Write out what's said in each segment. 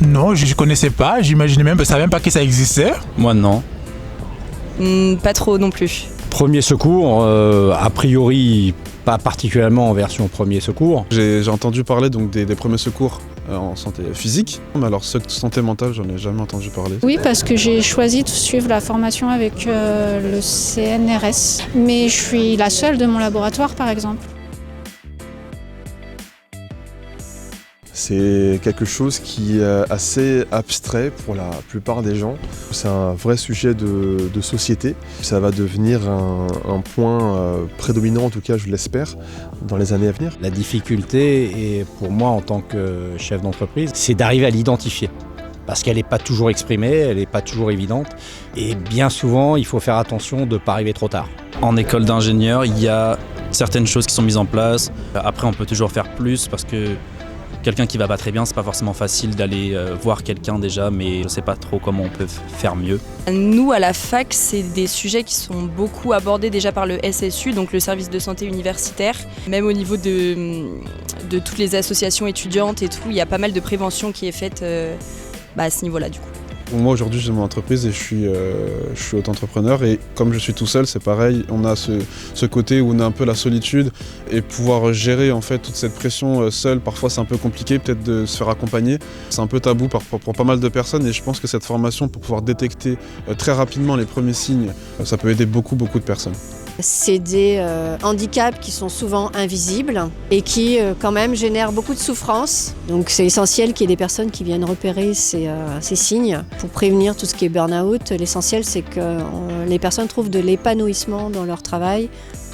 Non, je ne connaissais pas, j'imaginais même, je ne savais même pas que ça existait. Moi non. Pas trop non plus. Premier secours, a priori pas particulièrement en version premier secours. J'ai entendu parler donc des premiers secours en santé physique, mais alors ceux de santé mentale, j'en ai jamais entendu parler. Oui, parce que j'ai choisi de suivre la formation avec le CNRS, mais je suis la seule de mon laboratoire par exemple. C'est quelque chose qui est assez abstrait pour la plupart des gens. C'est un vrai sujet de société. Ça va devenir un point prédominant, en tout cas je l'espère, dans les années à venir. La difficulté, et pour moi en tant que chef d'entreprise, c'est d'arriver à l'identifier. Parce qu'elle n'est pas toujours exprimée, elle n'est pas toujours évidente. Et bien souvent, il faut faire attention de ne pas arriver trop tard. En école d'ingénieur, il y a certaines choses qui sont mises en place. Après, on peut toujours faire plus parce que quelqu'un qui va pas très bien, c'est pas forcément facile d'aller voir quelqu'un déjà, mais je sais pas trop comment on peut faire mieux. Nous, à la fac, c'est des sujets qui sont beaucoup abordés déjà par le SSU, donc le service de santé universitaire. Même au niveau de toutes les associations étudiantes et tout, il y a pas mal de prévention qui est faite à ce niveau-là du coup. Moi aujourd'hui j'ai mon entreprise et je suis auto-entrepreneur et comme je suis tout seul c'est pareil, on a ce côté où on a un peu la solitude et pouvoir gérer en fait toute cette pression seul, parfois c'est un peu compliqué peut-être de se faire accompagner. C'est un peu tabou pour pas mal de personnes et je pense que cette formation pour pouvoir détecter très rapidement les premiers signes, ça peut aider beaucoup de personnes. C'est des handicaps qui sont souvent invisibles et qui quand même génèrent beaucoup de souffrance. Donc c'est essentiel qu'il y ait des personnes qui viennent repérer ces signes pour prévenir tout ce qui est burn-out. L'essentiel c'est que les personnes trouvent de l'épanouissement dans leur travail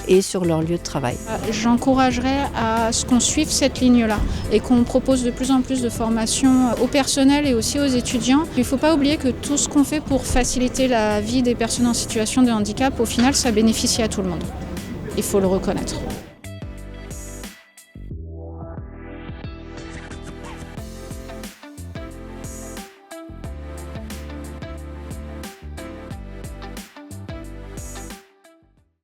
et sur leur lieu de travail. J'encouragerais à ce qu'on suive cette ligne-là et qu'on propose de plus en plus de formations au personnel et aussi aux étudiants. Il ne faut pas oublier que tout ce qu'on fait pour faciliter la vie des personnes en situation de handicap, au final, ça bénéficie à tout le monde. Il faut le reconnaître.